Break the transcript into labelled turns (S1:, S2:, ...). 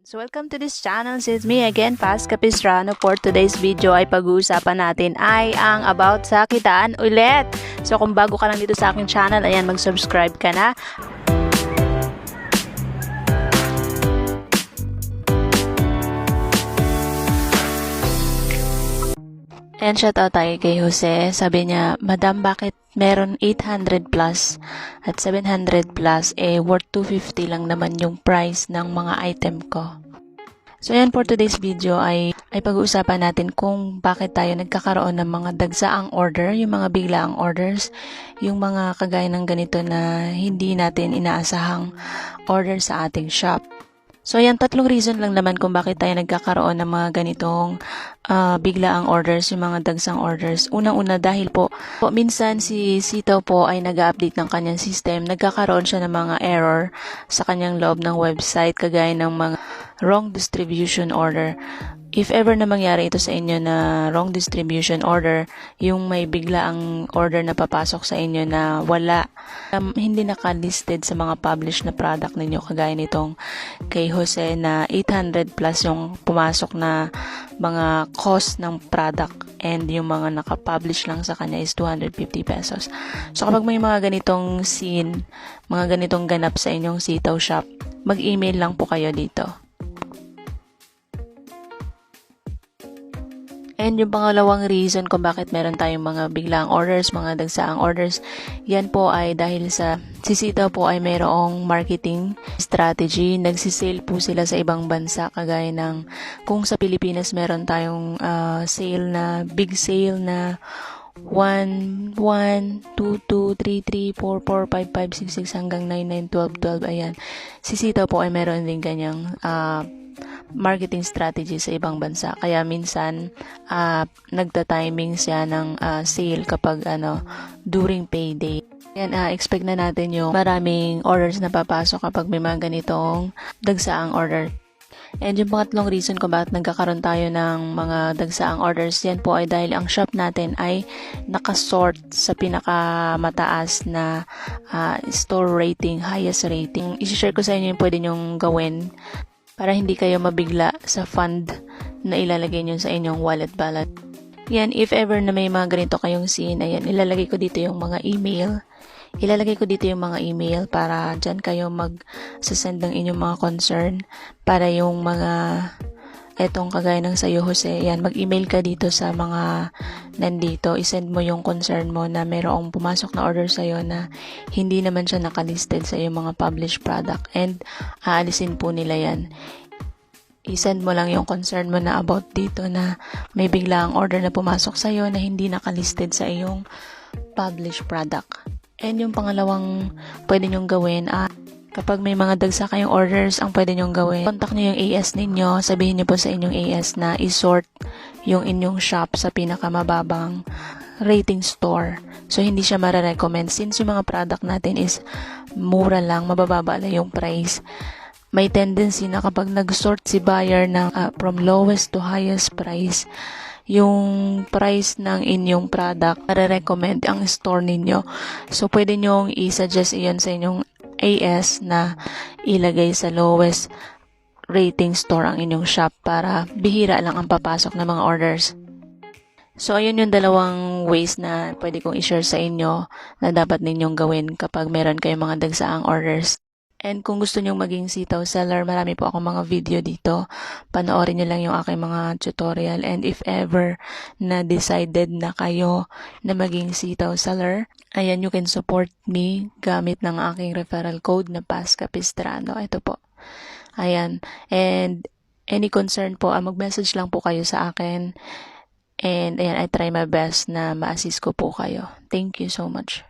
S1: So welcome to this channel. It's me again, Paz Capistrano. For today's video ay pag-uusapan natin ay ang about sa kitaan ulit. So kung bago ka lang dito sa aking channel, ayan, mag-subscribe ka na. And shout out tayo kay Jose. Sabi niya, Madam, bakit meron 800 plus at 700 plus, worth 250 lang naman yung price ng mga item ko. So yan, for today's video ay pag-uusapan natin kung bakit tayo nagkakaroon ng mga dagsaang order, yung mga biglaang orders, yung mga kagaya ng ganito na hindi natin inaasahang order sa ating shop. So yan, tatlong reason lang naman kung bakit tayo nagkakaroon ng mga ganitong biglaang orders, yung mga dagsang orders. Unang-una dahil po minsan si Sitaw po ay nag-update ng kanyang system, nagkakaroon siya ng mga error sa kanyang loob ng website, kagaya ng mga wrong distribution order. If ever na mangyari ito sa inyo na wrong distribution order, yung may biglaang order na papasok sa inyo na wala, hindi naka-listed sa mga published na product ninyo, kagaya nitong kay Jose na 800 plus yung pumasok na mga cost ng product and yung mga naka-publish lang sa kanya is 250 pesos. So kapag may mga ganitong scene, mga ganitong ganap sa inyong Sitaw shop, mag-email lang po kayo dito. And yung pangalawang reason kung bakit meron tayong mga biglaang orders, mga dagsaang orders, yan po ay dahil sa Sitaw po ay mayroong marketing strategy. Nagsisale po sila sa ibang bansa, kagaya ng kung sa Pilipinas meron tayong sale na, big sale na 1, 1, 2, 2, 3, 3, 4, 4, 5, 5, 6, 6 hanggang 9, 9, 12, 12. Ayan. Sitaw po ay meron din ganyang marketing strategy sa ibang bansa. Kaya minsan nagta-timing siya ng sale kapag during payday. Yan, expect na natin yung maraming orders na papasok kapag may mga ganitong dagsaang order. And yung pangatlong reason kung bakit nagkakaroon tayo ng mga dagsaang orders, yan po ay dahil ang shop natin ay nakasort sa pinakamataas na store rating, highest rating. I-share ko sa inyo yung pwede nyong gawin para hindi kayo mabigla sa fund na ilalagay nyo sa inyong wallet ballot. Yan, if ever na may mga ganito kayong scene, ayan, ilalagay ko dito yung mga email. Ilalagay ko dito yung mga email para dyan kayo mag-send ng inyong mga concern, para yung mga etong kagaya ng sa'yo, Jose, yan, mag-email ka dito sa mga nandito, isend mo yung concern mo na mayroong pumasok na order sa'yo na hindi naman siya nakalisted sa iyong mga published product, and aalisin po nila yan. I-send mo lang yung concern mo na about dito na may biglaang order na pumasok sa'yo na hindi nakalisted sa iyong published product. And yung pangalawang pwede nyong gawin, kapag may mga dagsa kayong orders, ang pwede nyong gawin, contact nyo yung AS ninyo, sabihin nyo po sa inyong AS na isort yung inyong shop sa pinakamababang rating store. So, hindi siya mararecommend. Since yung mga product natin is mura lang, mabababa lang yung price, may tendency na kapag nag-sort si buyer ng from lowest to highest price, yung price ng inyong product, nare-recommend ang store ninyo. So, pwede nyong i-suggest iyon sa inyong AS na ilagay sa lowest rating store ang inyong shop para bihira lang ang papasok ng mga orders. So, ayun yung dalawang ways na pwede kong i-share sa inyo na dapat ninyong gawin kapag meron kayong mga dagsaang orders. And kung gusto nyong maging Sitaw seller, marami po akong mga video dito. Panoorin nyo lang yung aking mga tutorial. And if ever na decided na kayo na maging Sitaw seller, ayan, you can support me gamit ng aking referral code na Paz Capistrano. Ito po. Ayan. And any concern po, mag-message lang po kayo sa akin. And ayan, I try my best na ma-assist ko po kayo. Thank you so much.